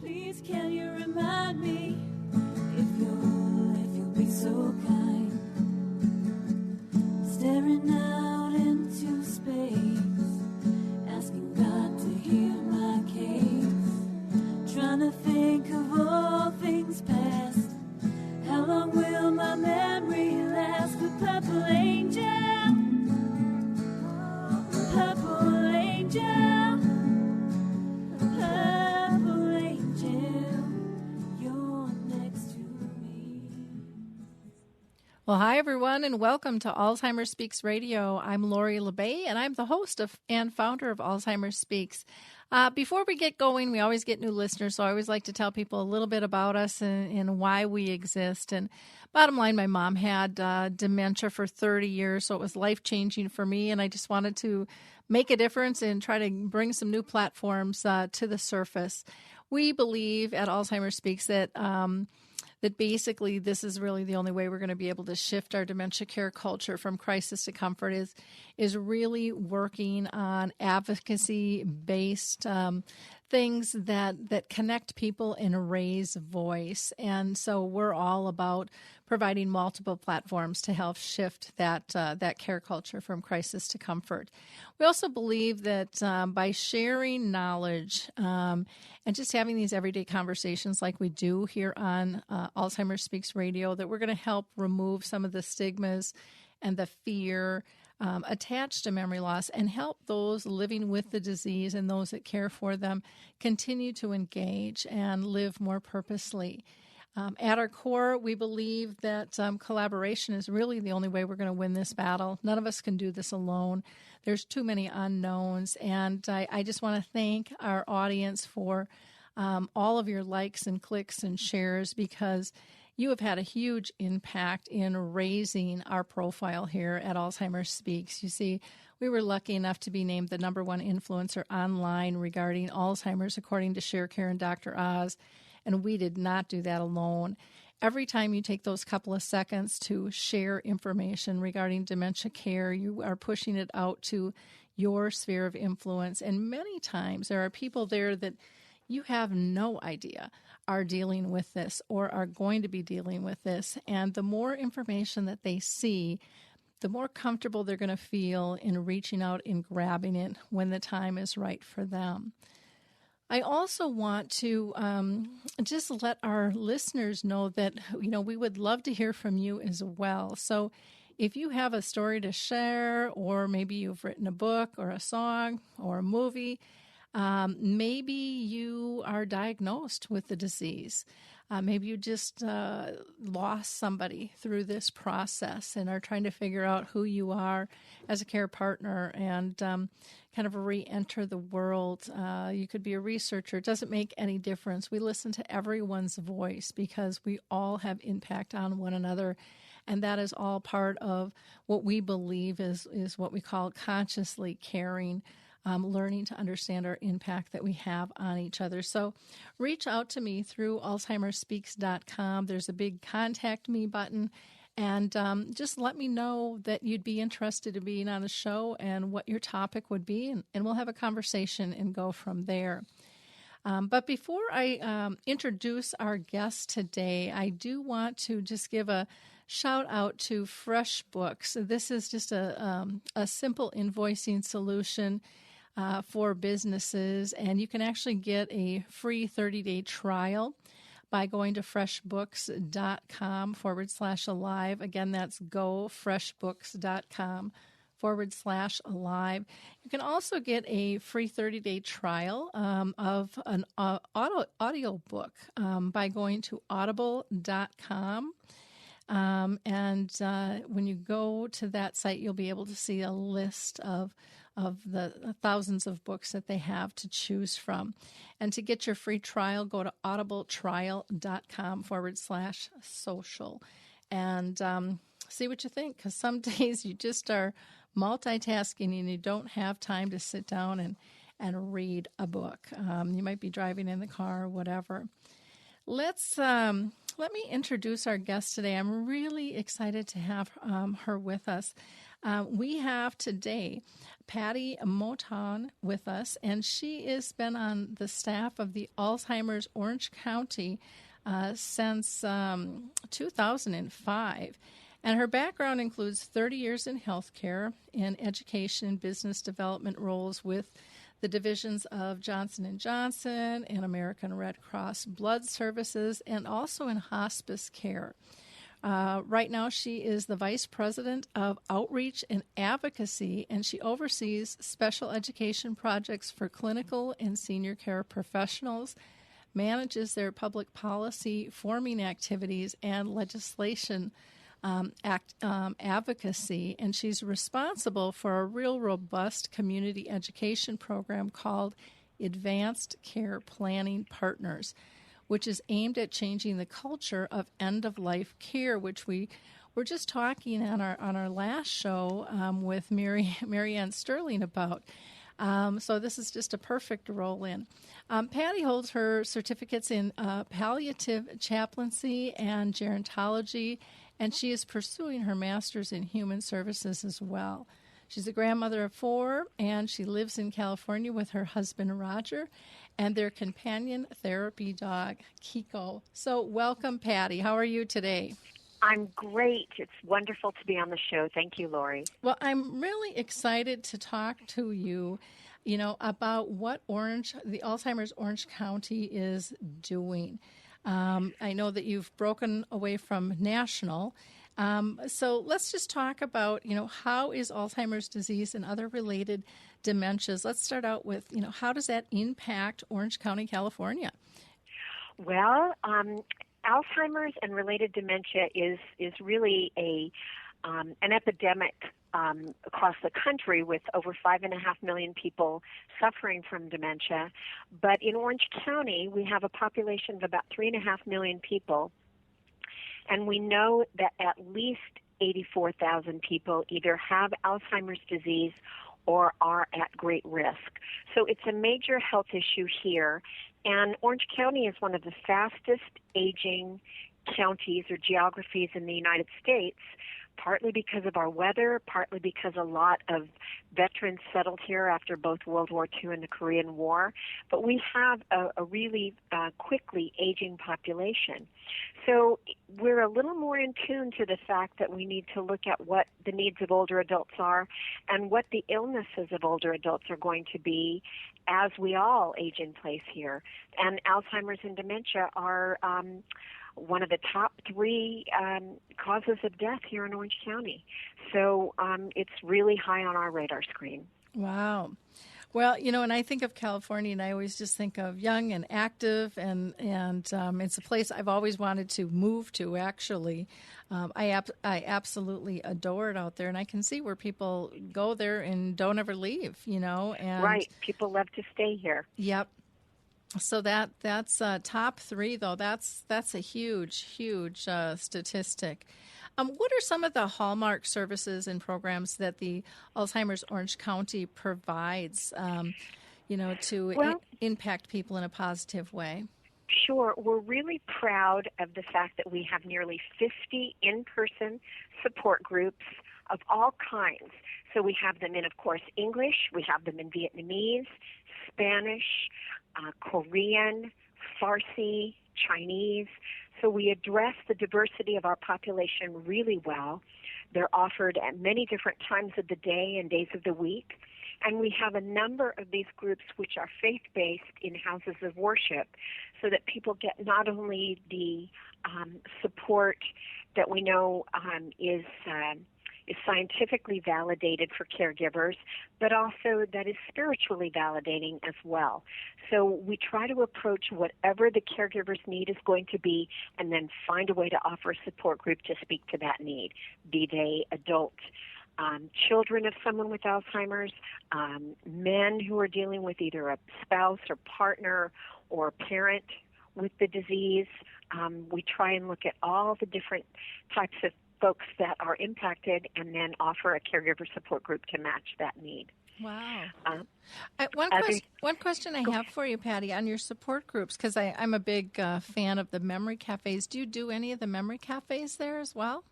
Please can you remind me, if you'll be so kind, staring out into space, asking God to hear my case, trying to think of all things past. How long will my memory last? The purple angel, purple angel, purple angel, you're next to me. Well, hi, everyone, and welcome to Alzheimer Speaks Radio. I'm Lori LeBay, and I'm the host and founder of Alzheimer Speaks. Before we get going, we always get new listeners, so I always like to tell people a little bit about us and why we exist. And bottom line, my mom had dementia for 30 years, so it was life-changing for me, and I just wanted to make a difference and try to bring some new platforms to the surface. We believe at Alzheimer Speaks that basically this is really the only way we're going to be able to shift our dementia care culture from crisis to comfort is really working on advocacy-based things that connect people and raise voice. And so we're all about providing multiple platforms to help shift that care culture from crisis to comfort. We also believe that by sharing knowledge and just having these everyday conversations like we do here on Alzheimer Speaks Radio, that we're going to help remove some of the stigmas and the fear attached to memory loss and help those living with the disease and those that care for them continue to engage and live more purposely. At our core, we believe that collaboration is really the only way we're going to win this battle. None of us can do this alone. There's too many unknowns, and I just want to thank our audience for all of your likes and clicks and shares, because you have had a huge impact in raising our profile here at Alzheimer Speaks. You see, we were lucky enough to be named the #1 influencer online regarding Alzheimer's, according to ShareCare and Dr. Oz, and we did not do that alone. Every time you take those couple of seconds to share information regarding dementia care, you are pushing it out to your sphere of influence, and many times there are people there that you have no idea are dealing with this or are going to be dealing with this. And the more information that they see, the more comfortable they're going to feel in reaching out and grabbing it when the time is right for them. I also want to just let our listeners know that, we would love to hear from you as well. So if you have a story to share, or maybe you've written a book or a song or a movie, maybe you are diagnosed with the disease. Maybe you just lost somebody through this process and are trying to figure out who you are as a care partner and kind of re-enter the world. You could be a researcher. It doesn't make any difference. We listen to everyone's voice because we all have impact on one another. And that is all part of what we believe is what we call consciously caring. Learning to understand our impact that we have on each other. So reach out to me through alzheimerspeaks.com. There's a big contact me button, and just let me know that you'd be interested in being on the show and what your topic would be, and we'll have a conversation and go from there. But before I introduce our guest today, I do want to just give a shout out to FreshBooks. This is just a simple invoicing solution for businesses, and you can actually get a free 30-day trial by going to freshbooks.com/alive. Again, that's gofreshbooks.com/alive. You can also get a free 30-day trial of an audio book by going to audible.com. And when you go to that site, you'll be able to see a list of the thousands of books that they have to choose from. And to get your free trial, go to audibletrial.com/social and see what you think, because some days you just are multitasking and you don't have time to sit down and read a book. You might be driving in the car or whatever. Let me introduce our guest today. I'm really excited to have her with us. We have today Patty Mouton with us, and she has been on the staff of the Alzheimer's Orange County since 2005. And her background includes 30 years in healthcare and education and business development roles with the divisions of Johnson & Johnson and American Red Cross Blood Services, and also in hospice care. Right now, she is the Vice President of Outreach and Advocacy, and she oversees special education projects for clinical and senior care professionals, manages their public policy forming activities and legislation advocacy, and she's responsible for a real robust community education program called Advanced Care Planning Partners, which is aimed at changing the culture of end-of-life care, which we were just talking on our last show with Mary Ann Sterling about. So this is just a perfect roll in. Patty holds her certificates in Palliative Chaplaincy and Gerontology, and she is pursuing her master's in human services as well. She's a grandmother of 4, and she lives in California with her husband, Roger, and their companion therapy dog, Kiko. So welcome, Patty. How are you today? I'm great. It's wonderful to be on the show. Thank you, Lori. Well, I'm really excited to talk to you, about what the Alzheimer's Orange County is doing. I know that you've broken away from national. So let's just talk about, how is Alzheimer's disease and other related dementias? Let's start out with, how does that impact Orange County, California? Well, Alzheimer's and related dementia is really an epidemic across the country, with over 5.5 million people suffering from dementia. But in Orange County, we have a population of about 3.5 million people, and we know that at least 84,000 people either have Alzheimer's disease or are at great risk. So it's a major health issue here, and Orange County is one of the fastest aging counties or geographies in the United States, partly because of our weather, partly because a lot of veterans settled here after both World War II and the Korean War. But we have a really quickly aging population. So we're a little more in tune to the fact that we need to look at what the needs of older adults are and what the illnesses of older adults are going to be as we all age in place here. And Alzheimer's and dementia are one of the top 3 causes of death here in Orange County. So it's really high on our radar screen. Wow. Well, and I think of California, and I always just think of young and active, and it's a place I've always wanted to move to, actually. I absolutely adore it out there, and I can see where people go there and don't ever leave, And right. People love to stay here. Yep. So that's top 3, though. That's a huge statistic. What are some of the hallmark services and programs that the Alzheimer's Orange County provides, to impact people in a positive way? Sure. We're really proud of the fact that we have nearly 50 in-person support groups of all kinds. So we have them in, of course, English. We have them in Vietnamese, Spanish, Korean, Farsi, Chinese. So we address the diversity of our population really well. They're offered at many different times of the day and days of the week. And we have a number of these groups which are faith-based in houses of worship, so that people get not only the support that we know is scientifically validated for caregivers, but also that is spiritually validating as well. So we try to approach whatever the caregiver's need is going to be, and then find a way to offer a support group to speak to that need, be they adult children of someone with Alzheimer's, men who are dealing with either a spouse or partner or parent with the disease. We try and look at all the different types of folks that are impacted, and then offer a caregiver support group to match that need. Wow. One question I have for you, Patty, on your support groups, because I'm a big fan of the memory cafes. Do you do any of the memory cafes there as well?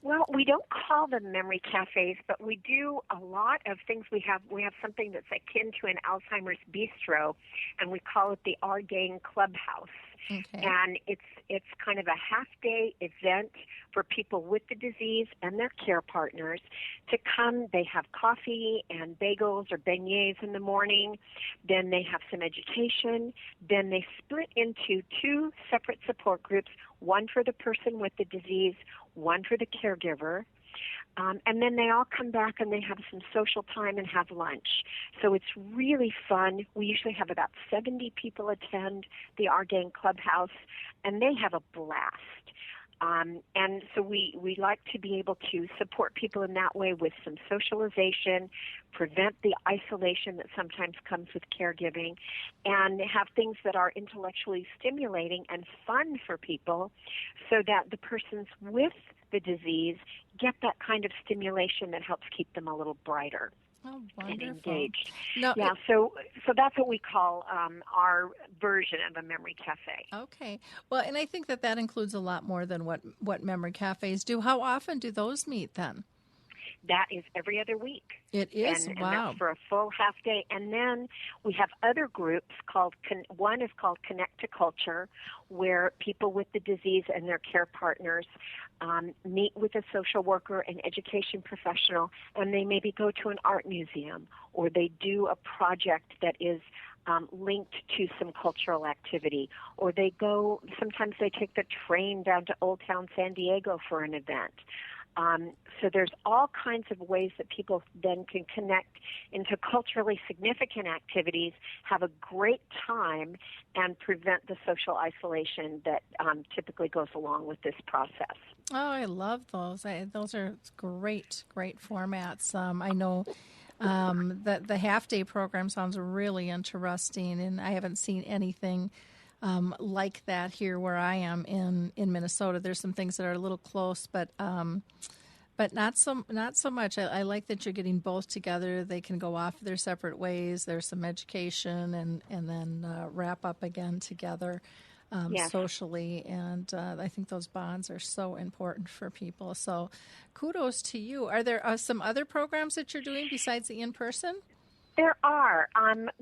Well, we don't call them memory cafes, but we do a lot of things. We have something that's akin to an Alzheimer's bistro, and we call it the Our Gang Clubhouse. Okay. And it's kind of a half-day event for people with the disease and their care partners to come. They have coffee and bagels or beignets in the morning. Then they have some education. Then they split into two separate support groups, one for the person with the disease, one for the caregiver. And then they all come back and they have some social time and have lunch. So it's really fun. We usually have about 70 people attend the Our Gang Clubhouse, and they have a blast. And so we like to be able to support people in that way with some socialization, prevent the isolation that sometimes comes with caregiving, and have things that are intellectually stimulating and fun for people so that the persons with the disease get that kind of stimulation that helps keep them a little brighter. Oh, and wonderful. engaged. No, Yeah, so that's what we call our version of a memory cafe. Okay. Well, and I think that includes a lot more than what memory cafes do. How often do those meet then? That is every other week. It is? And Wow. that's for a full half day. And then we have other groups called, one is called Connect to Culture, where people with the disease and their care partners meet with a social worker, an education professional, and they maybe go to an art museum, or they do a project that is linked to some cultural activity, or sometimes they take the train down to Old Town San Diego for an event. So there's all kinds of ways that people then can connect into culturally significant activities, have a great time, and prevent the social isolation that typically goes along with this process. Oh, I love those. Those are great formats. I know that the half-day program sounds really interesting, and I haven't seen anything like that here where I am in Minnesota. There's some things that are a little close, but not so much. I like that you're getting both together. They can go off their separate ways. There's some education and then wrap up again together socially. And I think those bonds are so important for people. So kudos to you. Are there some other programs that you're doing besides the in-person? There are.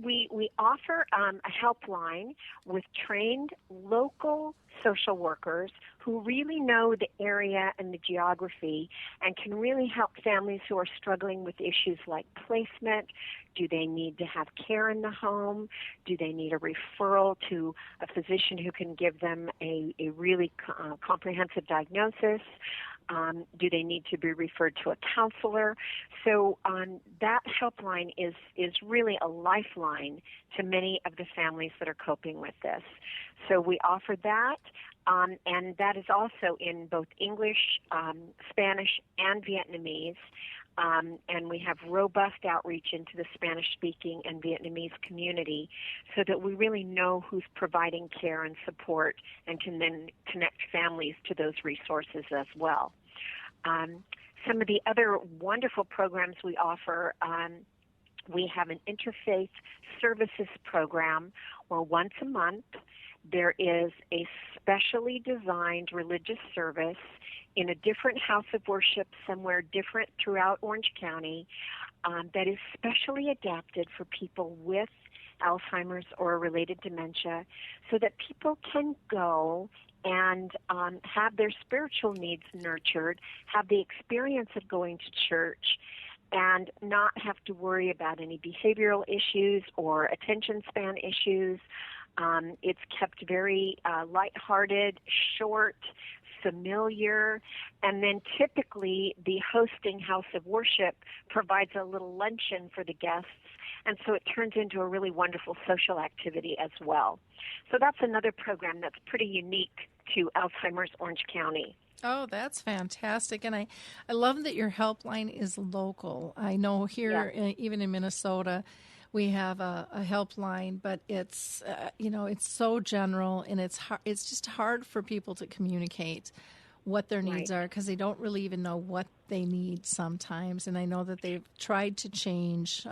We offer a helpline with trained local social workers who really know the area and the geography and can really help families who are struggling with issues like placement. Do they need to have care in the home? Do they need a referral to a physician who can give them a really comprehensive diagnosis? Do they need to be referred to a counselor? So that helpline is really a lifeline to many of the families that are coping with this. So we offer that, and that is also in both English, Spanish, and Vietnamese. And we have robust outreach into the Spanish-speaking and Vietnamese community so that we really know who's providing care and support and can then connect families to those resources as well. Some of the other wonderful programs we offer, we have an interfaith services program where once a month there is a specially designed religious service in a different house of worship somewhere different throughout Orange County that is specially adapted for people with Alzheimer's or related dementia so that people can go and have their spiritual needs nurtured, have the experience of going to church, and not have to worry about any behavioral issues or attention span issues. It's kept very lighthearted, short, familiar, and then typically the hosting house of worship provides a little luncheon for the guests, and so it turns into a really wonderful social activity as well. So that's another program that's pretty unique to Alzheimer's Orange County. Oh, that's fantastic. And I love that your helpline is local. I know here, even in Minnesota, we have a helpline, but it's it's so general, and it's just hard for people to communicate what their needs are because they don't really even know what they need sometimes. And I know that they've tried to change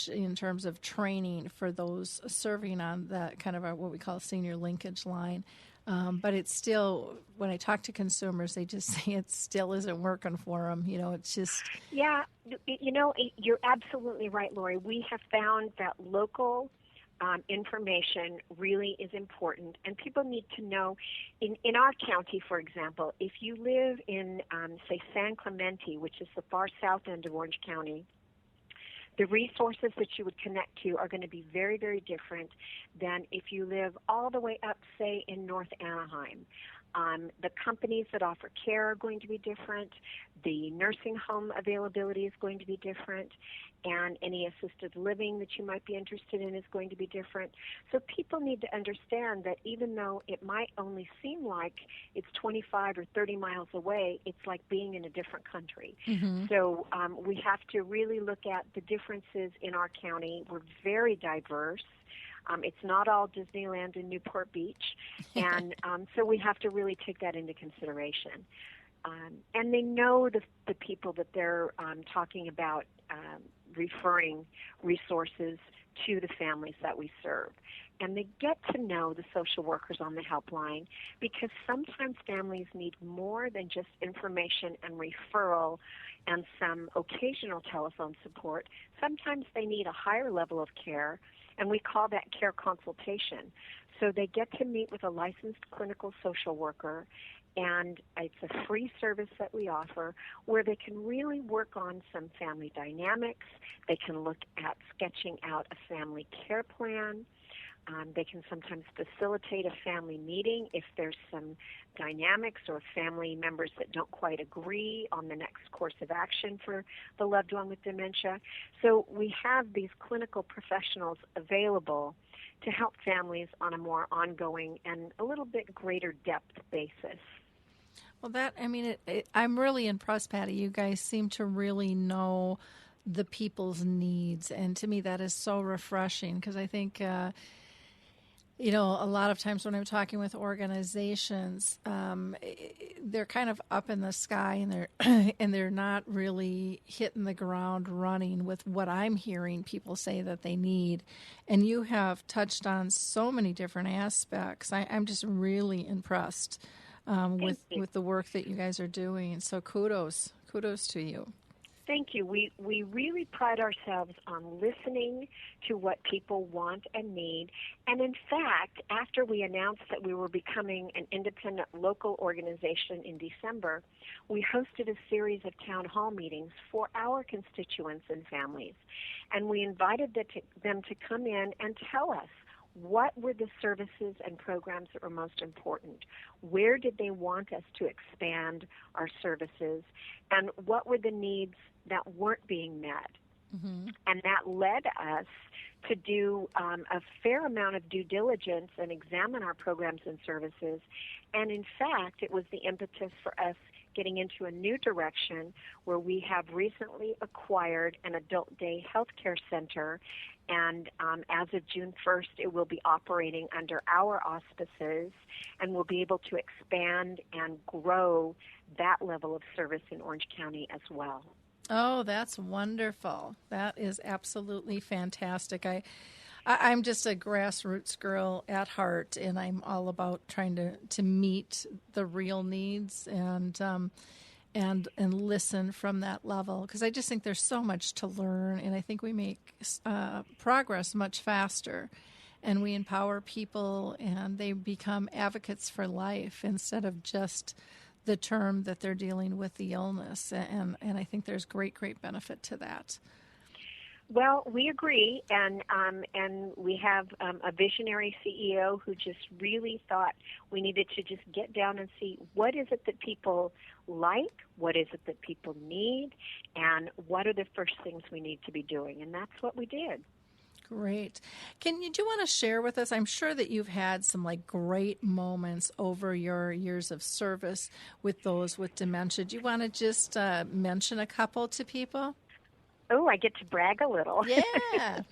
in terms of training for those serving on that kind of what we call senior linkage line. But it's still, when I talk to consumers, they just say it still isn't working for them. It's just... Yeah, you're absolutely right, Lori. We have found that local information really is important, and people need to know. In our county, for example, if you live in, say, San Clemente, which is the far south end of Orange County, the resources that you would connect to are going to be very, very different than if you live all the way up, say, in North Anaheim. The companies that offer care are going to be different. The nursing home availability is going to be different. And any assisted living that you might be interested in is going to be different. So people need to understand that even though it might only seem like it's 25 or 30 miles away, it's like being in a different country. Mm-hmm. So we have to really look at the differences in our county. We're very diverse. It's not all Disneyland and Newport Beach, and so we have to really take that into consideration. And they know the people that they're talking about referring resources to the families that we serve. And they get to know the social workers on the helpline, because sometimes families need more than just information and referral and some occasional telephone support. Sometimes they need a higher level of care, and we call that care consultation. So they get to meet with a licensed clinical social worker, and it's a free service that we offer where they can really work on some family dynamics. They can look at sketching out a family care plan. They can sometimes facilitate a family meeting if there's some dynamics or family members that don't quite agree on the next course of action for the loved one with dementia. So we have these clinical professionals available to help families on a more ongoing and a little bit greater depth basis. Well, I'm really impressed, Patty. You guys seem to really know the people's needs, and to me that is so refreshing, because I think a lot of times when I'm talking with organizations, they're kind of up in the sky, and they're not really hitting the ground running with what I'm hearing people say that they need. And you have touched on so many different aspects. I'm just really impressed with the work that you guys are doing. So kudos to you. Thank you. We really pride ourselves on listening to what people want and need. And in fact, after we announced that we were becoming an independent local organization in December, we hosted a series of town hall meetings for our constituents and families. And we invited them to come in and tell us what were the services and programs that were most important? Where did they want us to expand our services? And what were the needs that weren't being met? Mm-hmm. And that led us to do a fair amount of due diligence and examine our programs and services. And in fact, it was the impetus for us getting into a new direction where we have recently acquired an adult day healthcare center. And as of June 1st, it will be operating under our auspices, and we'll be able to expand and grow that level of service in Orange County as well. Oh, that's wonderful. That is absolutely fantastic. I'm just a grassroots girl at heart, and I'm all about trying to meet the real needs and listen from that level, because I just think there's so much to learn, and I think we make progress much faster, and we empower people, and they become advocates for life instead of just the term that they're dealing with the illness, and I think there's great benefit to that. Well, we agree, and we have a visionary CEO who just really thought we needed to just get down and see what is it that people like, what is it that people need, and what are the first things we need to be doing, and that's what we did. Great. Do you want to share with us? I'm sure that you've had some great moments over your years of service with those with dementia. Do you want to just mention a couple to people? Oh, I get to brag a little. Yeah.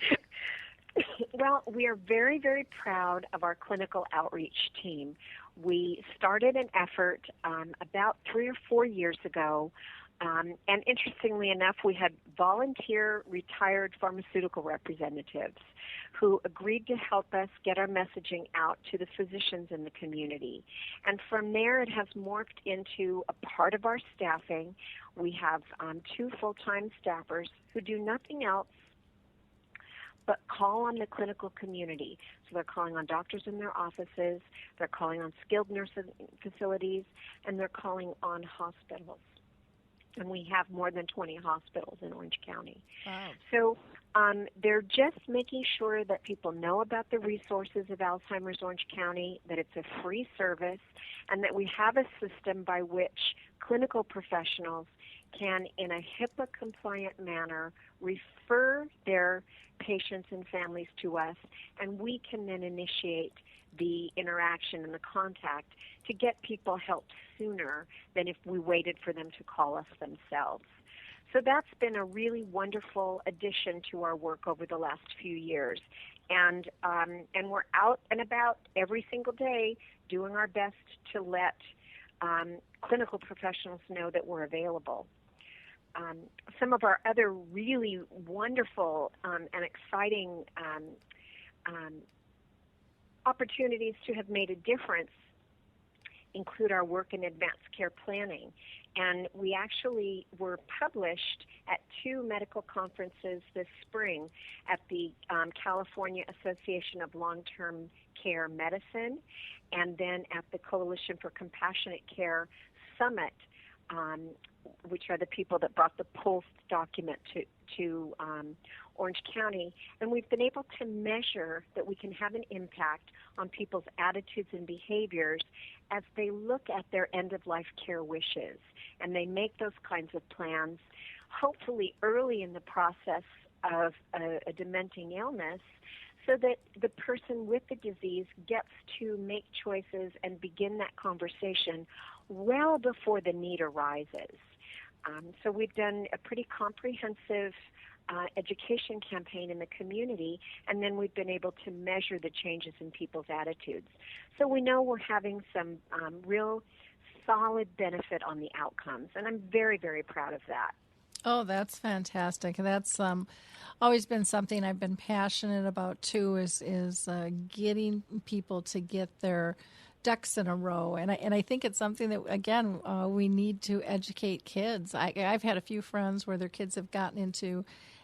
Well, we are very, very proud of our clinical outreach team. We started an effort about 3 or 4 years ago And interestingly enough, we had volunteer retired pharmaceutical representatives who agreed to help us get our messaging out to the physicians in the community. And from there, it has morphed into a part of our staffing. We have 2 full-time staffers who do nothing else but call on the clinical community. So they're calling on doctors in their offices, they're calling on skilled nursing facilities, and they're calling on hospitals. And we have more than 20 hospitals in Orange County. Wow. So they're just making sure that people know about the resources of Alzheimer's Orange County, that it's a free service, and that we have a system by which clinical professionals can, in a HIPAA-compliant manner, refer their patients and families to us, and we can then initiate the interaction and the contact to get people help sooner than if we waited for them to call us themselves. So that's been a really wonderful addition to our work over the last few years. And we're out and about every single day doing our best to let clinical professionals know that we're available. Some of our other really wonderful and exciting opportunities to have made a difference include our work in advanced care planning. And we actually were published at 2 medical conferences this spring at the California Association of Long-Term Care Medicine, and then at the Coalition for Compassionate Care Summit, which are the people that brought the PULSE document to Orange County. And we've been able to measure that we can have an impact on people's attitudes and behaviors as they look at their end-of-life care wishes. And they make those kinds of plans, hopefully early in the process of a dementing illness, so that the person with the disease gets to make choices and begin that conversation well before the need arises. So we've done a pretty comprehensive education campaign in the community, and then we've been able to measure the changes in people's attitudes. So we know we're having some real solid benefit on the outcomes, and I'm very, very proud of that. Oh, that's fantastic. That's always been something I've been passionate about too, is getting people to get their ducks in a row. And I think it's something that, again, we need to educate kids. I've had a few friends where their kids have gotten into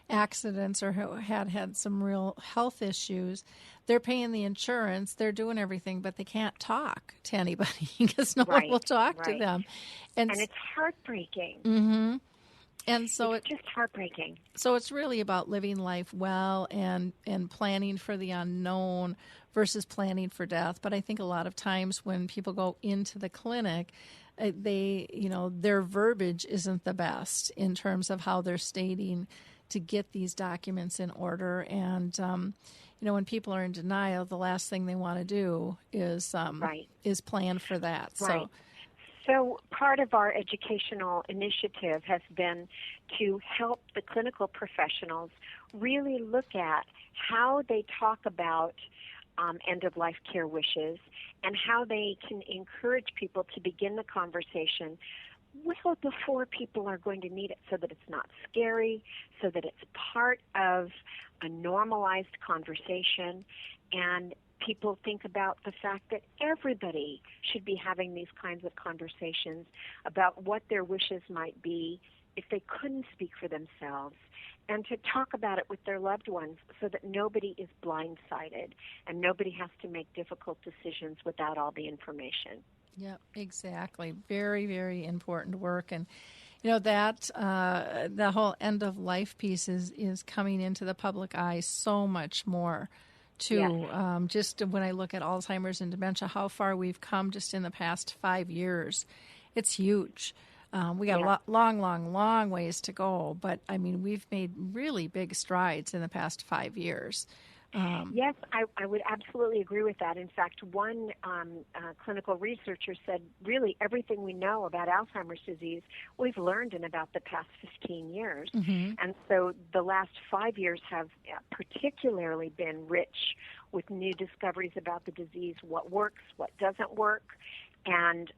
accidents or had some real health issues. They're paying the insurance, they're doing everything, but they can't talk to anybody because no one will talk to them. And it's heartbreaking. Mm-hmm. And so it's just heartbreaking. So it's really about living life well and planning for the unknown versus planning for death. But I think a lot of times when people go into the clinic, their verbiage isn't the best in terms of how they're stating to get these documents in order. And when people are in denial, the last thing they want to do is plan for that. Right. So part of our educational initiative has been to help the clinical professionals really look at how they talk about end-of-life care wishes and how they can encourage people to begin the conversation well before people are going to need it, so that it's not scary, so that it's part of a normalized conversation, and people think about the fact that everybody should be having these kinds of conversations about what their wishes might be if they couldn't speak for themselves, and to talk about it with their loved ones so that nobody is blindsided and nobody has to make difficult decisions without all the information. Yeah, exactly. Very, very important work. And that the whole end-of-life piece is coming into the public eye so much more, too. Yes. Just when I look at Alzheimer's and dementia, how far we've come just in the past 5 years, it's huge. We got a long ways to go, but, we've made really big strides in the past 5 years. Yes, I would absolutely agree with that. In fact, one clinical researcher said really everything we know about Alzheimer's disease we've learned in about the past 15 years. Mm-hmm. And so the last 5 years have particularly been rich with new discoveries about the disease, what works, what doesn't work, and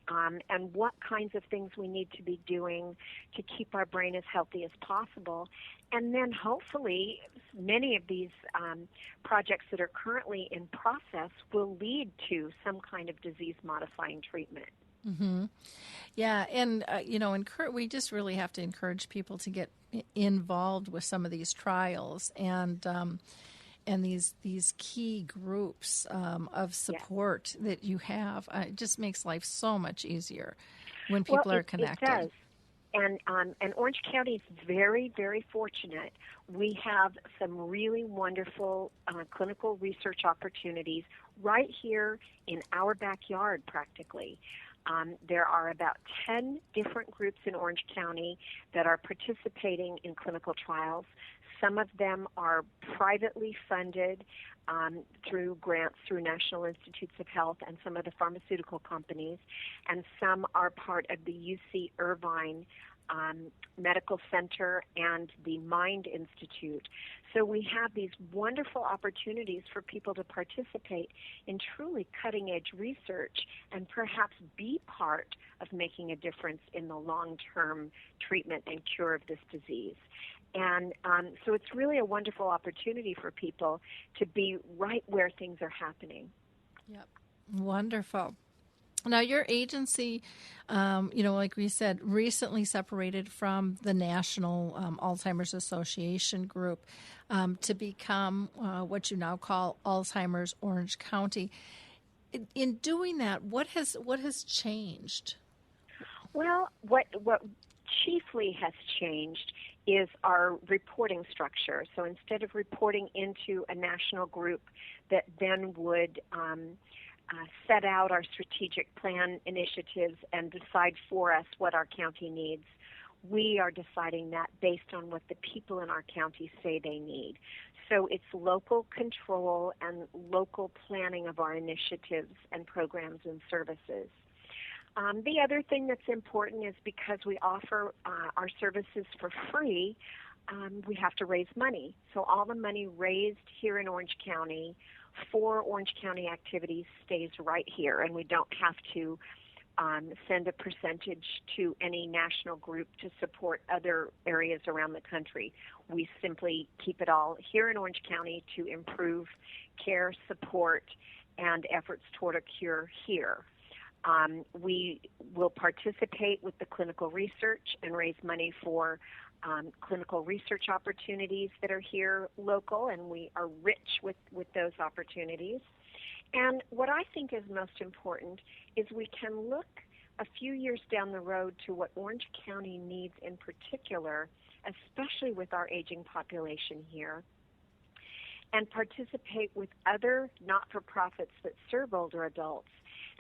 what kinds of things we need to be doing to keep our brain as healthy as possible. And then hopefully many of these projects that are currently in process will lead to some kind of disease-modifying treatment. Mm-hmm. Yeah, and we just really have to encourage people to get involved with some of these trials and these key groups of support that you have. It just makes life so much easier when people are connected. It does. And Orange County is very, very fortunate. We have some really wonderful clinical research opportunities right here in our backyard, practically. There are about 10 different groups in Orange County that are participating in clinical trials. Some of them are privately funded through grants through National Institutes of Health and some of the pharmaceutical companies, and some are part of the UC Irvine Medical Center and the Mind Institute. So we have these wonderful opportunities for people to participate in truly cutting-edge research and perhaps be part of making a difference in the long-term treatment and cure of this disease. And so it's really a wonderful opportunity for people to be right where things are happening. Yep. Wonderful. Now, your agency, like we said, recently separated from the National Alzheimer's Association group to become what you now call Alzheimer's Orange County. In doing that, what has changed? Well, what chiefly has changed is our reporting structure. So instead of reporting into a national group that then would set out our strategic plan initiatives and decide for us what our county needs, we are deciding that based on what the people in our county say they need. So it's local control and local planning of our initiatives and programs and services. The other thing that's important is because we offer our services for free, we have to raise money. So all the money raised here in Orange County for Orange County activities stays right here, and we don't have to send a percentage to any national group to support other areas around the country. We simply keep it all here in Orange County to improve care, support, and efforts toward a cure here. We will participate with the clinical research and raise money for clinical research opportunities that are here local, and we are rich with those opportunities. And what I think is most important is we can look a few years down the road to what Orange County needs in particular, especially with our aging population here, and participate with other not-for-profits that serve older adults.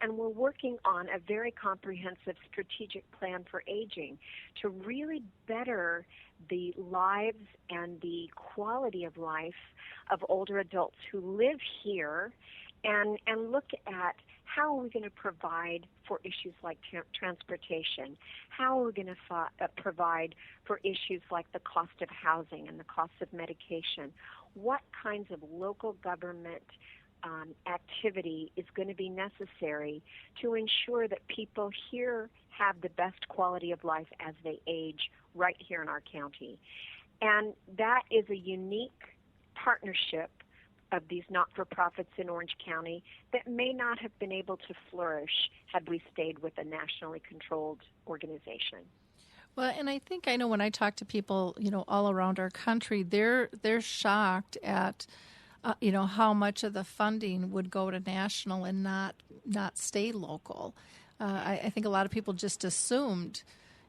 And we're working on a very comprehensive strategic plan for aging to really better the lives and the quality of life of older adults who live here, and look at how are we going to provide for issues like transportation, how are we going to provide for issues like the cost of housing and the cost of medication, what kinds of local government activity is going to be necessary to ensure that people here have the best quality of life as they age right here in our county. And that is a unique partnership of these not-for-profits in Orange County that may not have been able to flourish had we stayed with a nationally controlled organization. Well, and I know when I talk to people, all around our country, they're shocked at how much of the funding would go to national and not stay local. I think a lot of people just assumed,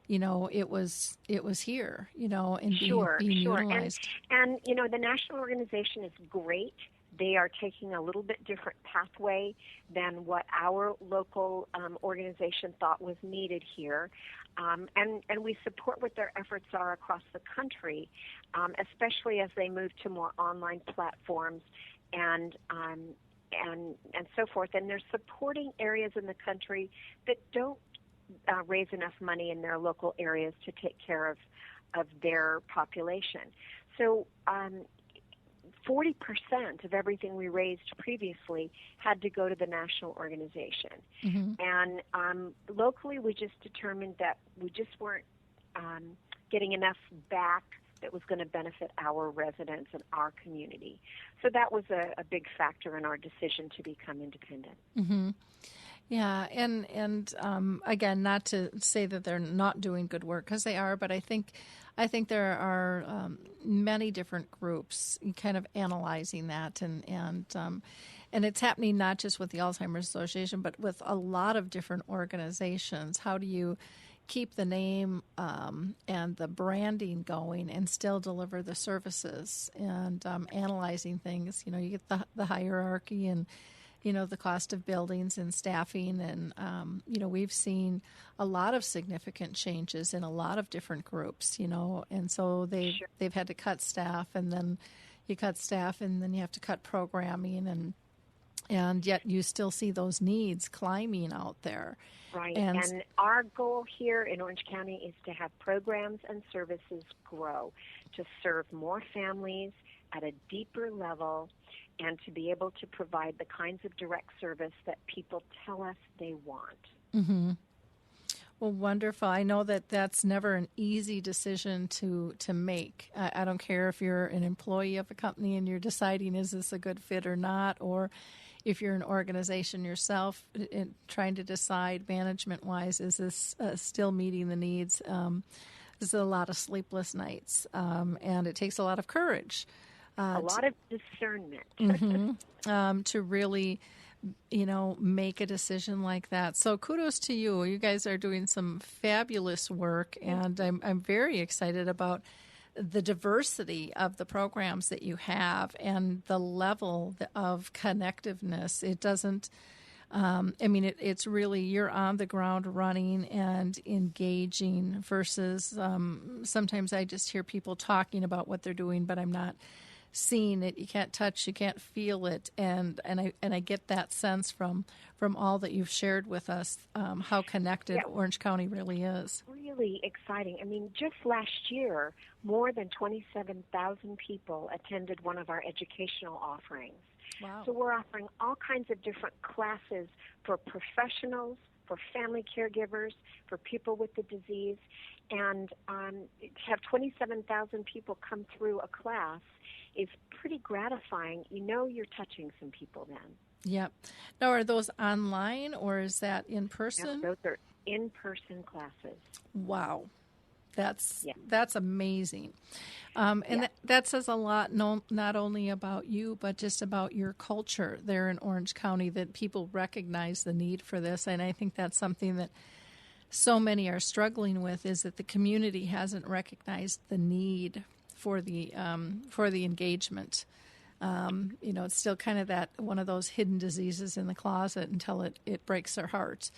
it was here, and being utilized. And the national organization is great. They are taking a little bit different pathway than what our local organization thought was needed here. And we support what their efforts are across the country, especially as they move to more online platforms and so forth. And they're supporting areas in the country that don't raise enough money in their local areas to take care of their population. So 40% of everything we raised previously had to go to the national organization. Mm-hmm. And locally, we just determined that we just weren't getting enough back that was going to benefit our residents and our community. So that was a big factor in our decision to become independent. Mm-hmm. Yeah, and again, not to say that they're not doing good work, because they are, but I think there are many different groups kind of analyzing that, and it's happening not just with the Alzheimer's Association, but with a lot of different organizations. How do you keep the name and the branding going and still deliver the services, and analyzing things? You get the hierarchy and the cost of buildings and staffing, and we've seen a lot of significant changes in a lot of different groups, and so they've had to cut staff, and then you cut staff, and then you have to cut programming, and yet you still see those needs climbing out there. Right, and our goal here in Orange County is to have programs and services grow, to serve more families at a deeper level, and to be able to provide the kinds of direct service that people tell us they want. Mm-hmm. Well, wonderful. I know that that's never an easy decision to make. I don't care if you're an employee of a company and you're deciding, is this a good fit or not, or if you're an organization yourself trying to decide management-wise, is this still meeting the needs? This is a lot of sleepless nights, and it takes a lot of courage. A lot of discernment. Mm-hmm. To really, make a decision like that. So kudos to you. You guys are doing some fabulous work, and I'm very excited about the diversity of the programs that you have and the level of connectiveness. It doesn't, it's really, you're on the ground running and engaging versus sometimes I just hear people talking about what they're doing, but I'm not seeing it. You can't touch, you can't feel it, and I get that sense from all that you've shared with us, how connected Orange County really is. Really exciting. Just last year, more than 27,000 people attended one of our educational offerings. Wow. So we're offering all kinds of different classes for professionals, for family caregivers, for people with the disease, and to have 27,000 people come through a class is pretty gratifying. You're touching some people then. Yep. Now, are those online or is that in person? No, those are in-person classes. Wow. That's amazing. That says a lot, not only about you, but just about your culture there in Orange County, that people recognize the need for this. And I think that's something that so many are struggling with, is that the community hasn't recognized the need for the engagement. It's still kind of that one of those hidden diseases in the closet until it breaks their heart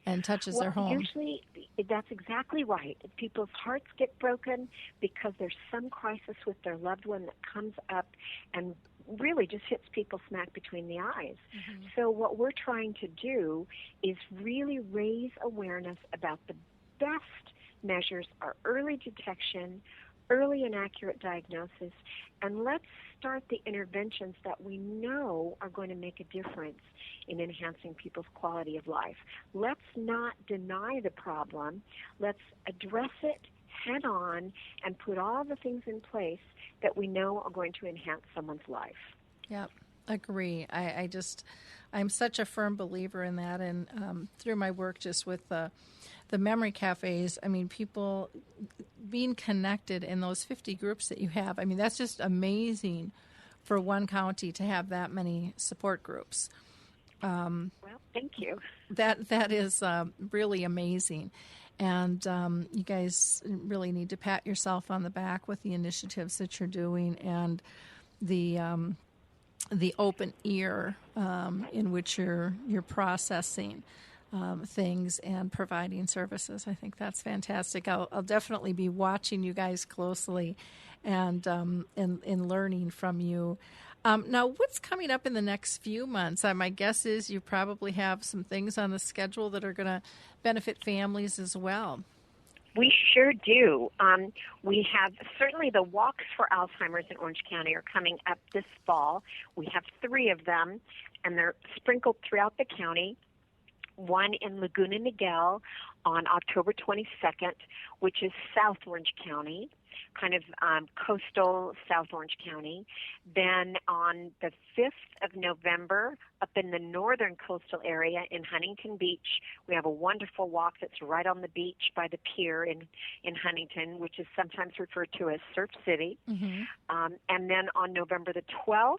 and touches their home. Usually, that's exactly right. People's hearts get broken because there's some crisis with their loved one that comes up and really just hits people smack between the eyes. Mm-hmm. So what we're trying to do is really raise awareness about the best measures are early detection, early and accurate diagnosis, and let's start the interventions that we know are going to make a difference in enhancing people's quality of life. Let's not deny the problem. Let's address it head on and put all the things in place that we know are going to enhance someone's life. Yep, agree. I'm such a firm believer in that, and through my work just with the memory cafes, people being connected in those 50 groups that you have, that's just amazing for one county to have that many support groups. Well, thank you. That is really amazing. And you guys really need to pat yourself on the back with the initiatives that you're doing and the open ear in which you're processing things and providing services. I think that's fantastic. I'll definitely be watching you guys closely and learning from you. Now, what's coming up in the next few months? My guess is you probably have some things on the schedule that are going to benefit families as well. We sure do. We have certainly the walks for Alzheimer's in Orange County are coming up this fall. We have 3 of them, and they're sprinkled throughout the county. One in Laguna Niguel on October 22nd, which is South Orange County, kind of coastal South Orange County. Then on the 5th of November, up in the northern coastal area in Huntington Beach, we have a wonderful walk that's right on the beach by the pier in Huntington, which is sometimes referred to as Surf City. Mm-hmm. And then on November the 12th,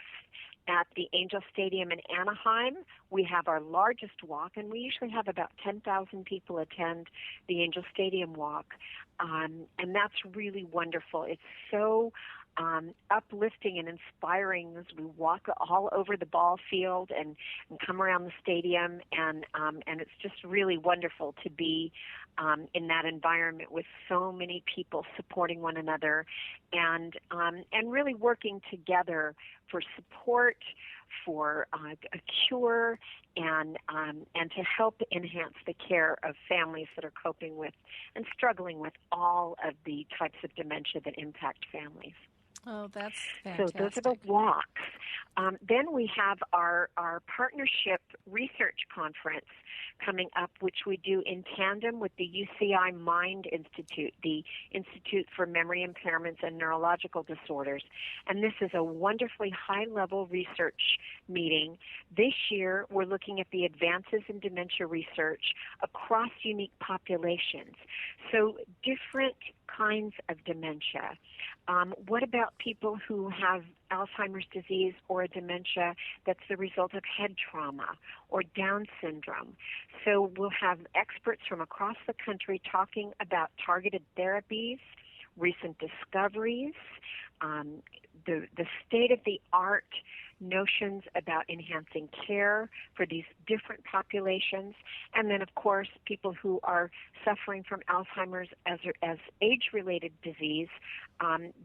at the Angel Stadium in Anaheim, we have our largest walk, and we usually have about 10,000 people attend the Angel Stadium walk, and that's really wonderful. It's so uplifting and inspiring as we walk all over the ball field and come around the stadium, and it's just really wonderful to be in that environment with so many people supporting one another and really working together for support, for a cure, and to help enhance the care of families that are coping with and struggling with all of the types of dementia that impact families. Oh, that's fantastic. So those are the walks. Then we have our partnership research conference coming up, which we do in tandem with the UCI Mind Institute, the Institute for Memory Impairments and Neurological Disorders. And this is a wonderfully high-level research meeting. This year, we're looking at the advances in dementia research across unique populations. So different kinds of dementia. What about people who have Alzheimer's disease or a dementia that's the result of head trauma or Down syndrome? So we'll have experts from across the country talking about targeted therapies, recent discoveries, the state-of-the-art notions about enhancing care for these different populations, and then, of course, people who are suffering from Alzheimer's as age-related disease.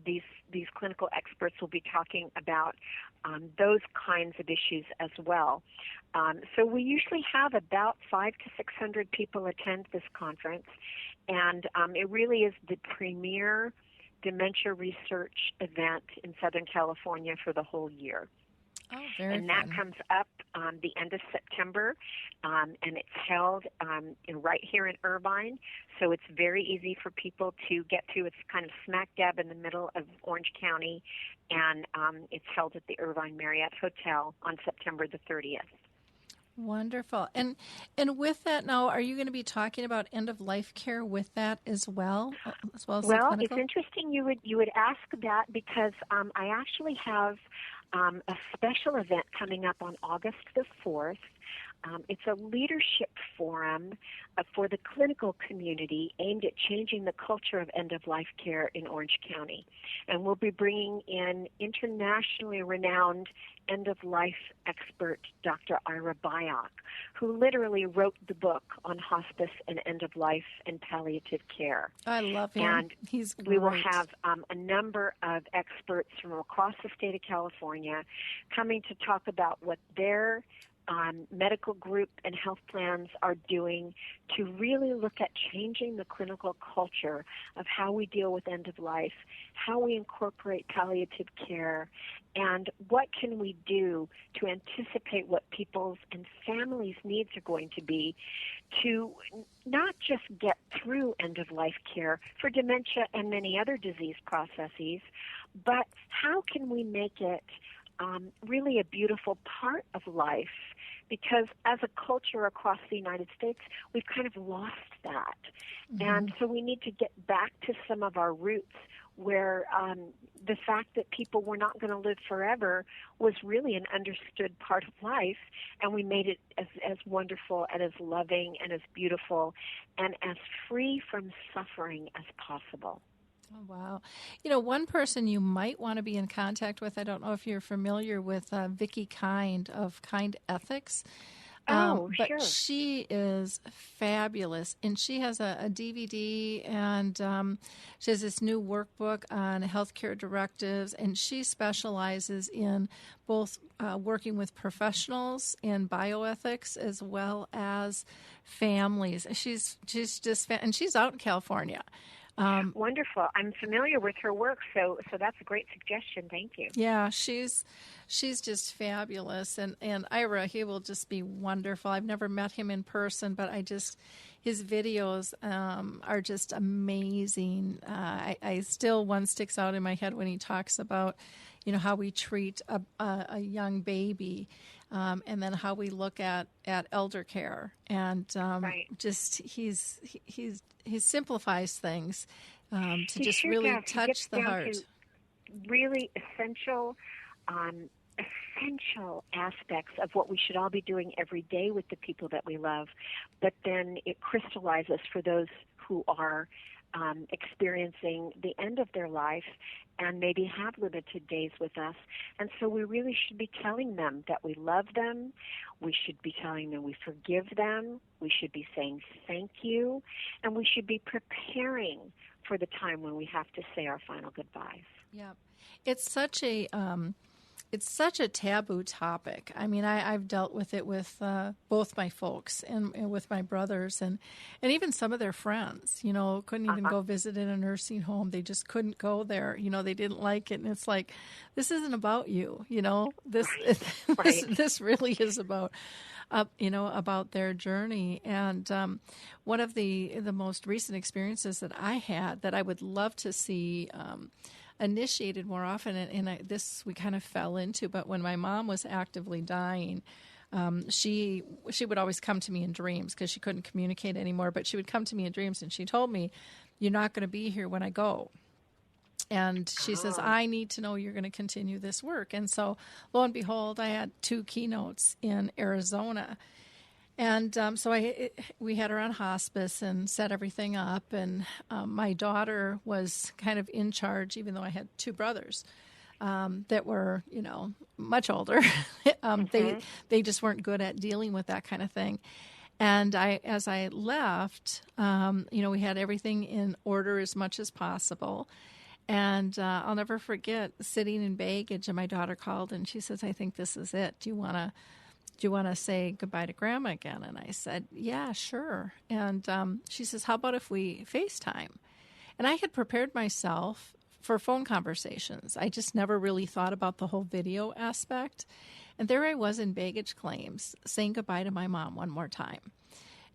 These clinical experts will be talking about those kinds of issues as well. So we usually have about 500 to 600 people attend this conference, and it really is the premier dementia research event in Southern California for the whole year. Oh, very and that fun. comes up the end of September, and it's held right here in Irvine, so it's very easy for people to get to. It's kind of smack dab in the middle of Orange County, and it's held at the Irvine Marriott Hotel on September the 30th. Wonderful. And with that now, are you going to be talking about end-of-life care with that as well as the clinical? It's interesting you would ask that because I actually have a special event coming up on August the 4th. It's a leadership forum for the clinical community aimed at changing the culture of end-of-life care in Orange County. And we'll be bringing in internationally renowned end-of-life expert Dr. Ira Byock, who literally wrote the book on hospice and end-of-life and palliative care. I love him. And he's great. We will have a number of experts from across the state of California coming to talk about what their medical group and health plans are doing to really look at changing the clinical culture of how we deal with end of life, how we incorporate palliative care, and what can we do to anticipate what people's and families' needs are going to be to not just get through end of life care for dementia and many other disease processes, but how can we make it really a beautiful part of life, because as a culture across the United States, we've kind of lost that. Mm-hmm. And so we need to get back to some of our roots where the fact that people were not going to live forever was really an understood part of life, and we made it as wonderful and as loving and as beautiful and as free from suffering as possible. Oh, wow. You know, one person you might want to be in contact with, I don't know if you're familiar with Vicki Kind of Kind Ethics. But sure. she is fabulous, and she has a DVD, and she has this new workbook on healthcare directives, and she specializes in both working with professionals in bioethics as well as families. She's just and she's out in California. Wonderful. I'm familiar with her work, so that's a great suggestion. Thank you. Yeah, she's just fabulous, and Ira, he will just be wonderful. I've never met him in person, but his videos are just amazing. I still, one sticks out in my head when he talks about, how we treat a young baby, and then how we look at elder care, and Right. just he simplifies things to He just sure really does. He touch gets the down heart. to really essential aspects of what we should all be doing every day with the people that we love, but then it crystallizes for those who are experiencing the end of their life and maybe have limited days with us. And so we really should be telling them that we love them. We should be telling them we forgive them. We should be saying thank you. And we should be preparing for the time when we have to say our final goodbyes. Yeah, it's such a taboo topic. I mean, I've dealt with it with both my folks and with my brothers and even some of their friends. Couldn't even go visit in a nursing home. They just couldn't go there. They didn't like it, and it's like, this isn't about you. This Right. this really is about. About their journey. And one of the most recent experiences that I had that I would love to see initiated more often, and this we kind of fell into, but when my mom was actively dying, she would always come to me in dreams because she couldn't communicate anymore, but she would come to me in dreams, and she told me, "You're not going to be here when I go." And she says, "I need to know you're going to continue this work." And so, lo and behold, I had 2 keynotes in Arizona. And we had her on hospice and set everything up. And my daughter was kind of in charge, even though I had 2 brothers that were, much older. They just weren't good at dealing with that kind of thing. And as I left, we had everything in order as much as possible. And I'll never forget sitting in baggage, and my daughter called, and she says, "I think this is it. Do you want to say goodbye to Grandma again?" And I said, "Yeah, sure." And she says, "How about if we FaceTime?" And I had prepared myself for phone conversations. I just never really thought about the whole video aspect. And there I was in baggage claims saying goodbye to my mom one more time.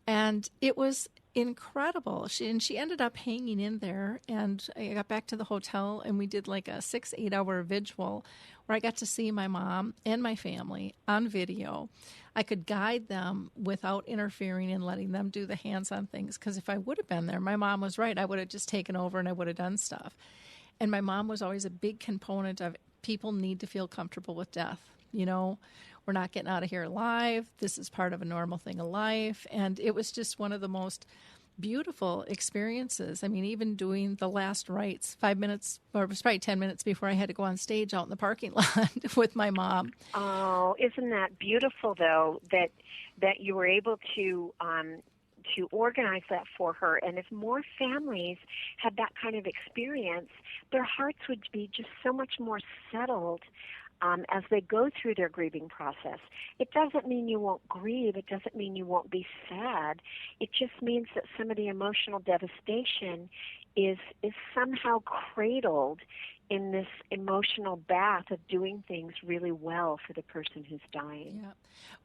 And it was incredible. She ended up hanging in there, and I got back to the hotel, and we did like a 6-8 hour vigil where I got to see my mom and my family on video. I could guide them without interfering and letting them do the hands-on things, because if I would have been there, my mom was right. I would have just taken over and I would have done stuff. And my mom was always a big component of people need to feel comfortable with death. We're not getting out of here alive. This is part of a normal thing of life. And it was just one of the most beautiful experiences. I mean, even doing the last rites 5 minutes, or it was probably 10 minutes before I had to go on stage out in the parking lot with my mom. Oh, isn't that beautiful, though, that you were able to organize that for her. And if more families had that kind of experience, their hearts would be just so much more settled as they go through their grieving process. It doesn't mean you won't grieve. It doesn't mean you won't be sad. It just means that some of the emotional devastation is somehow cradled in this emotional bath of doing things really well for the person who's dying. Yeah.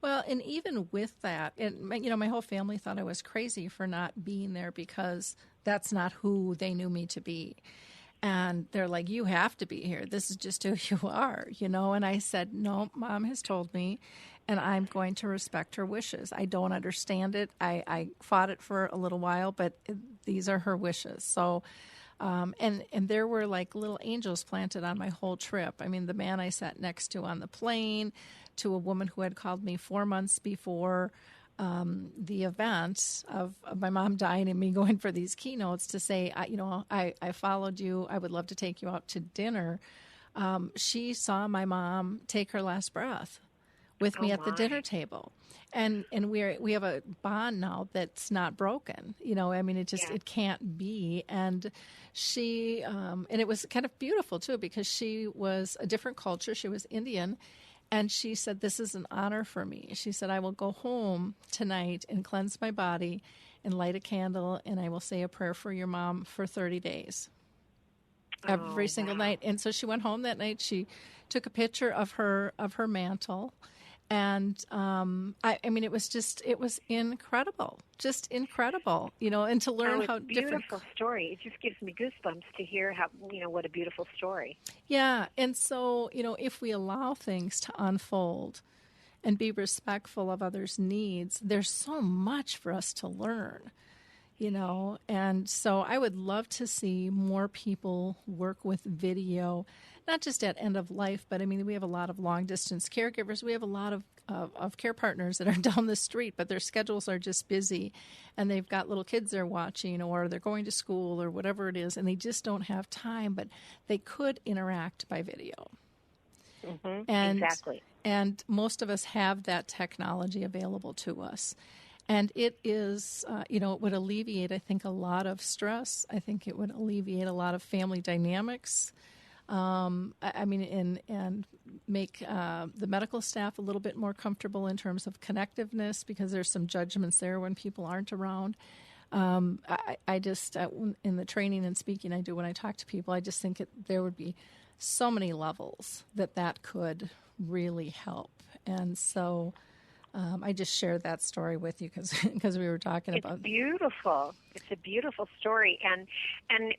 Well, and even with that, my whole family thought I was crazy for not being there because that's not who they knew me to be. And they're like, "You have to be here. This is just who you are, And I said, "No, Mom has told me, and I'm going to respect her wishes. I don't understand it. I fought it for a little while, but these are her wishes." So, and there were like little angels planted on my whole trip. I mean, the man I sat next to on the plane, to a woman who had called me 4 months before the event of my mom dying and me going for these keynotes to say, I followed you. I would love to take you out to dinner. She saw my mom take her last breath with me Oh, at the my. dinner table. And we have a bond now that's not broken. I mean, it can't be. And she and it was kind of beautiful too, because she was a different culture. She was Indian, and she said, "This is an honor for me." She said, "I will go home tonight and cleanse my body and light a candle, and I will say a prayer for your mom for 30 days." Every single night. And so she went home that night. She took a picture of her mantle. And I mean, it was incredible, just incredible, and to learn how different. Beautiful story. It just gives me goosebumps to hear what a beautiful story. Yeah. And so, if we allow things to unfold and be respectful of others' needs, there's so much for us to learn. And so I would love to see more people work with video, not just at end of life, but I mean, we have a lot of long distance caregivers. We have a lot of care partners that are down the street, but their schedules are just busy, and they've got little kids they're watching, or they're going to school, or whatever it is, and they just don't have time, but they could interact by video. Mm-hmm. And, exactly. And most of us have that technology available to us. And it is, it would alleviate, I think, a lot of stress. I think it would alleviate a lot of family dynamics. And make the medical staff a little bit more comfortable in terms of connectiveness, because there's some judgments there when people aren't around. I just, in the training and speaking I do when I talk to people, I just think there would be so many levels that could really help. And so I just shared that story with you because we were talking about. It's beautiful. It's a beautiful story, and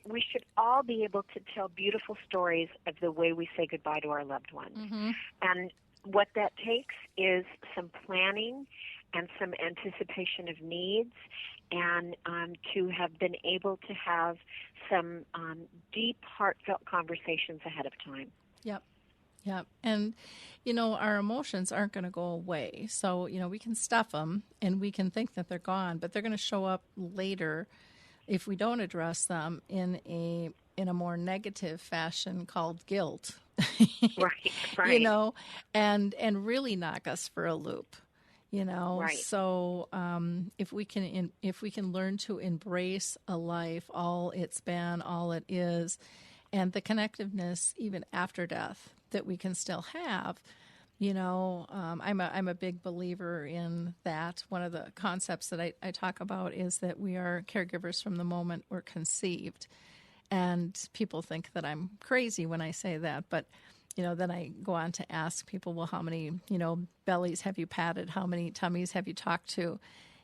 we should all be able to tell beautiful stories of the way we say goodbye to our loved ones. Mm-hmm. And what that takes is some planning and some anticipation of needs, and to have been able to have some deep, heartfelt conversations ahead of time. Yep. Yeah. And, our emotions aren't going to go away. So, we can stuff them and we can think that they're gone, but they're going to show up later if we don't address them in a more negative fashion called guilt. Right. And really knock us for a loop. Right. So if we can learn to embrace a life, all it's been, all it is, and the connectiveness even after death that we can still have, I'm a big believer in that. One of the concepts that I talk about is that we are caregivers from the moment we're conceived, and people think that I'm crazy when I say that, but then I go on to ask people, well, how many bellies have you patted? How many tummies have you talked to?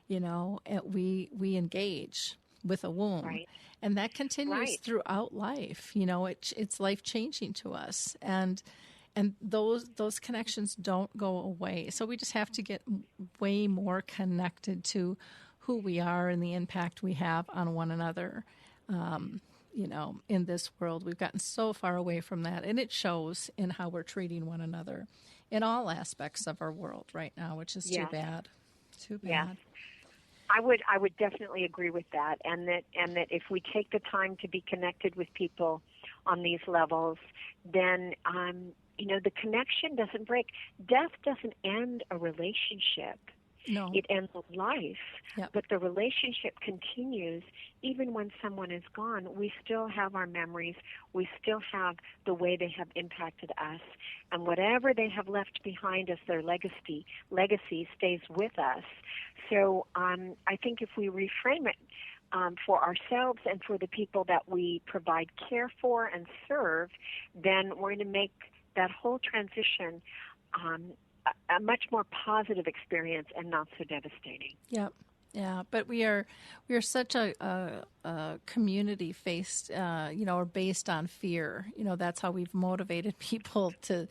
And we engage with a womb. Right. And that continues Right. throughout life. It's life-changing to us. And those connections don't go away. So we just have to get way more connected to who we are and the impact we have on one another. In this world, we've gotten so far away from that. And it shows in how we're treating one another in all aspects of our world right now, which is too bad. Too bad. Yes. I would definitely agree with that, and that if we take the time to be connected with people on these levels, then the connection doesn't break. Death doesn't end a relationship. No. It ends a life, Yep. But the relationship continues even when someone is gone. We still have our memories. We still have the way they have impacted us, and whatever they have left behind us, their legacy stays with us. So I think if we reframe it for ourselves and for the people that we provide care for and serve, then we're going to make that whole transition a much more positive experience and not so devastating. Yep. Yeah, but we are such a community faced, or based on fear. That's how we've motivated people to,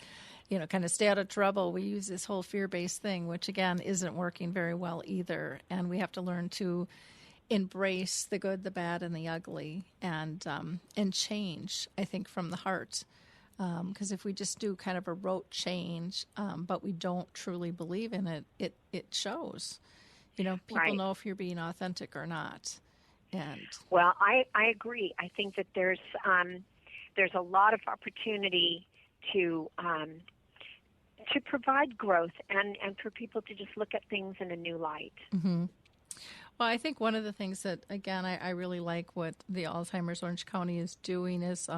kind of stay out of trouble. We use this whole fear-based thing, which again isn't working very well either. And we have to learn to embrace the good, the bad, and the ugly, and change. I think from the heart. Because if we just do kind of a rote change, but we don't truly believe in it, it shows. People Right. know if you're being authentic or not. And well, I agree. I think that there's a lot of opportunity to to provide growth and for people to just look at things in a new light. Mm-hmm. Well, I think one of the things that, again, I really like what the Alzheimer's Orange County is doing is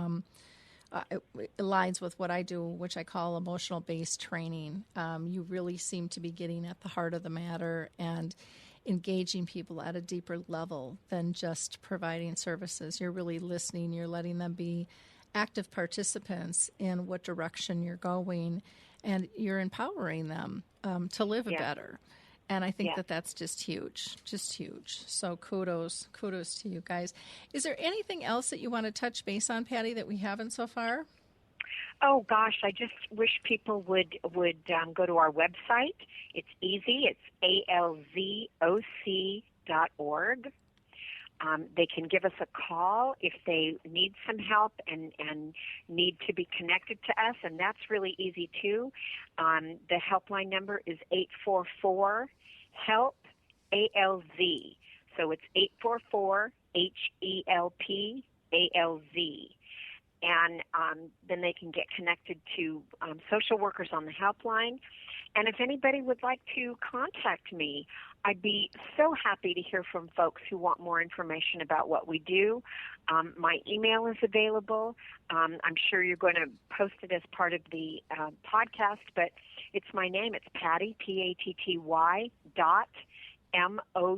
it aligns with what I do, which I call emotional-based training. You really seem to be getting at the heart of the matter and engaging people at a deeper level than just providing services. You're really listening. You're letting them be active participants in what direction you're going, and you're empowering them to live better. And I think that that's just huge. So kudos to you guys. Is there anything else that you want to touch base on, Patty, that we haven't so far? Oh gosh, I just wish people would go to our website. It's easy. It's alzoc.org. They can give us a call if they need some help and need to be connected to us, and that's really easy too. The helpline number is 844-HELP-ALZ. So it's 844-HELP-ALZ. And then they can get connected to social workers on the helpline. And if anybody would like to contact me, I'd be so happy to hear from folks who want more information about what we do. My email is available. I'm sure you're going to post it as part of the podcast, but it's my name. It's Patty, Patty, .Mouton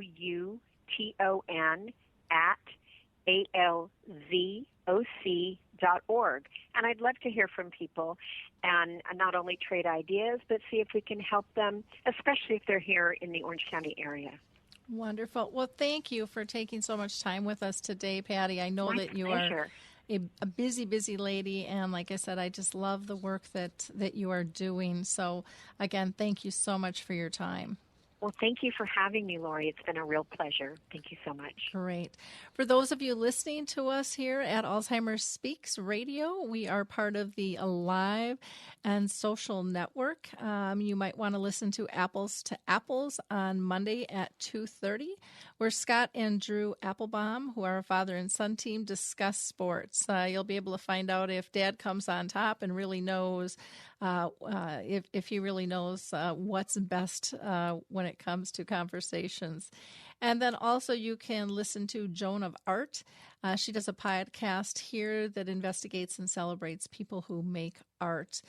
@alzoc.org. And I'd love to hear from people and not only trade ideas, but see if we can help them, especially if they're here in the Orange County area. Wonderful. Well, thank you for taking so much time with us today, Patty. I know that you are a busy lady, and like I said, I just love the work that you are doing. So, again, thank you so much for your time. Well, thank you for having me, Lori. It's been a real pleasure. Thank you so much. Great. For those of you listening to us here at Alzheimer Speaks Radio, we are part of the Alive and Social Network. You might want to listen to Apples to Apples on Monday at 2:30, where Scott and Drew Applebaum, who are a father and son team, discuss sports. You'll be able to find out if Dad comes on top and really knows if he really knows what's best when it comes to conversations. And then also you can listen to Joan of Art. She does a podcast here that investigates and celebrates people who make art.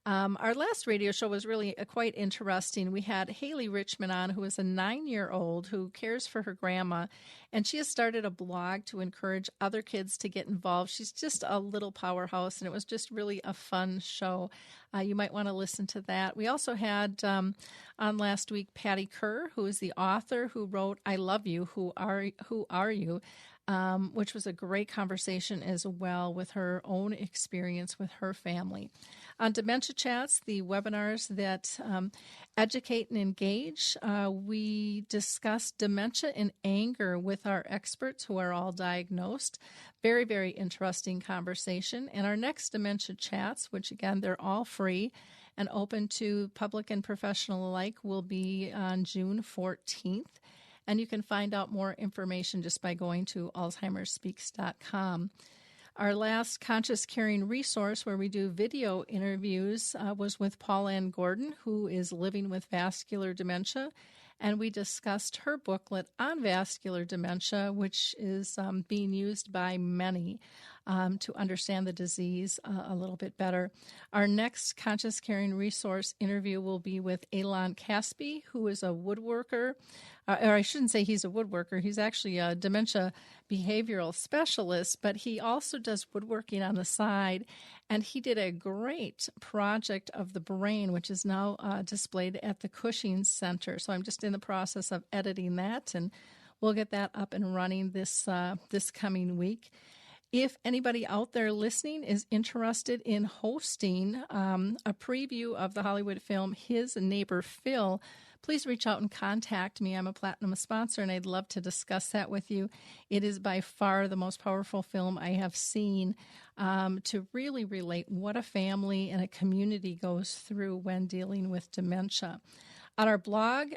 Our last radio show was really quite interesting. We had Haley Richmond on, who is a 9-year-old who cares for her grandma, and she has started a blog to encourage other kids to get involved. She's just a little powerhouse, and it was just really a fun show. You might want to listen to that. We also had on last week Patty Kerr, who is the author who wrote "I Love You, Who Are You?" Which was a great conversation as well with her own experience with her family. On Dementia Chats, the webinars that educate and engage, we discussed dementia and anger with our experts who are all diagnosed. Very, very interesting conversation. And our next Dementia Chats, which again, they're all free and open to public and professional alike, will be on June 14th. And you can find out more information just by going to alzheimerspeaks.com. Our last Conscious Caring resource, where we do video interviews, was with Paul Ann Gordon, who is living with vascular dementia. And we discussed her booklet on vascular dementia, which is being used by many to understand the disease a little bit better. Our next Conscious Caring resource interview will be with Elon Caspi, who is a woodworker. Or I shouldn't say he's a woodworker. He's actually a dementia behavioral specialist, but he also does woodworking on the side. And he did a great project of the brain, which is now displayed at the Cushing Center. So I'm just in the process of editing that, and we'll get that up and running this coming week. If anybody out there listening is interested in hosting a preview of the Hollywood film His Neighbor Phil, please reach out and contact me. I'm a platinum sponsor, and I'd love to discuss that with you. It is by far the most powerful film I have seen to really relate what a family and a community goes through when dealing with dementia. On our blog,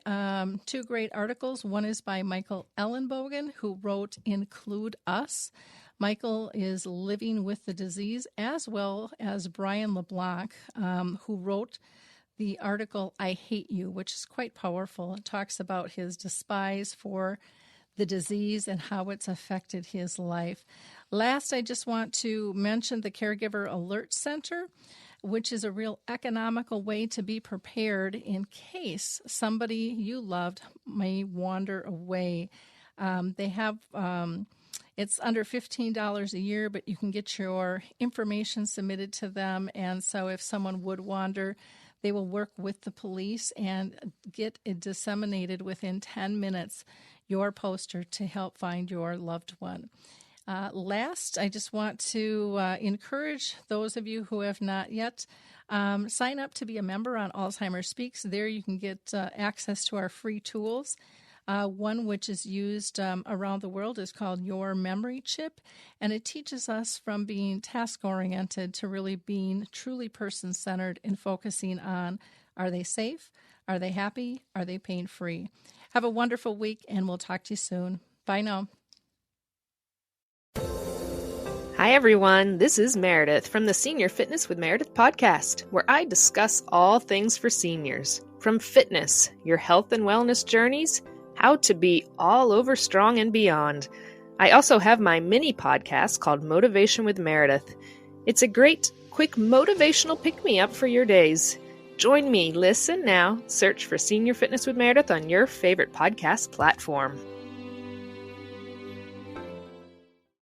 2 great articles. One is by Michael Ellenbogen, who wrote Include Us. Michael is living with the disease, as well as Brian LeBlanc, who wrote the article, I Hate You, which is quite powerful. It talks about his despise for the disease and how it's affected his life. Last, I just want to mention the Caregiver Alert Center, which is a real economical way to be prepared in case somebody you loved may wander away. They have it's under $15 a year, but you can get your information submitted to them. And so if someone would wander, they will work with the police and get it disseminated within 10 minutes, your poster, to help find your loved one. Last, I just want to encourage those of you who have not yet sign up to be a member on Alzheimer Speaks. There you can get access to our free tools. One which is used around the world is called Your Memory Chip, and it teaches us from being task-oriented to really being truly person-centered and focusing on, are they safe? Are they happy? Are they pain-free? Have a wonderful week, and we'll talk to you soon. Bye now. Hi, everyone. This is Meredith from the Senior Fitness with Meredith podcast, where I discuss all things for seniors, from fitness, your health and wellness journeys, how to be all over strong and beyond. I also have my mini podcast called Motivation with Meredith. It's a great, quick motivational pick-me-up for your days. Join me, listen now, search for Senior Fitness with Meredith on your favorite podcast platform.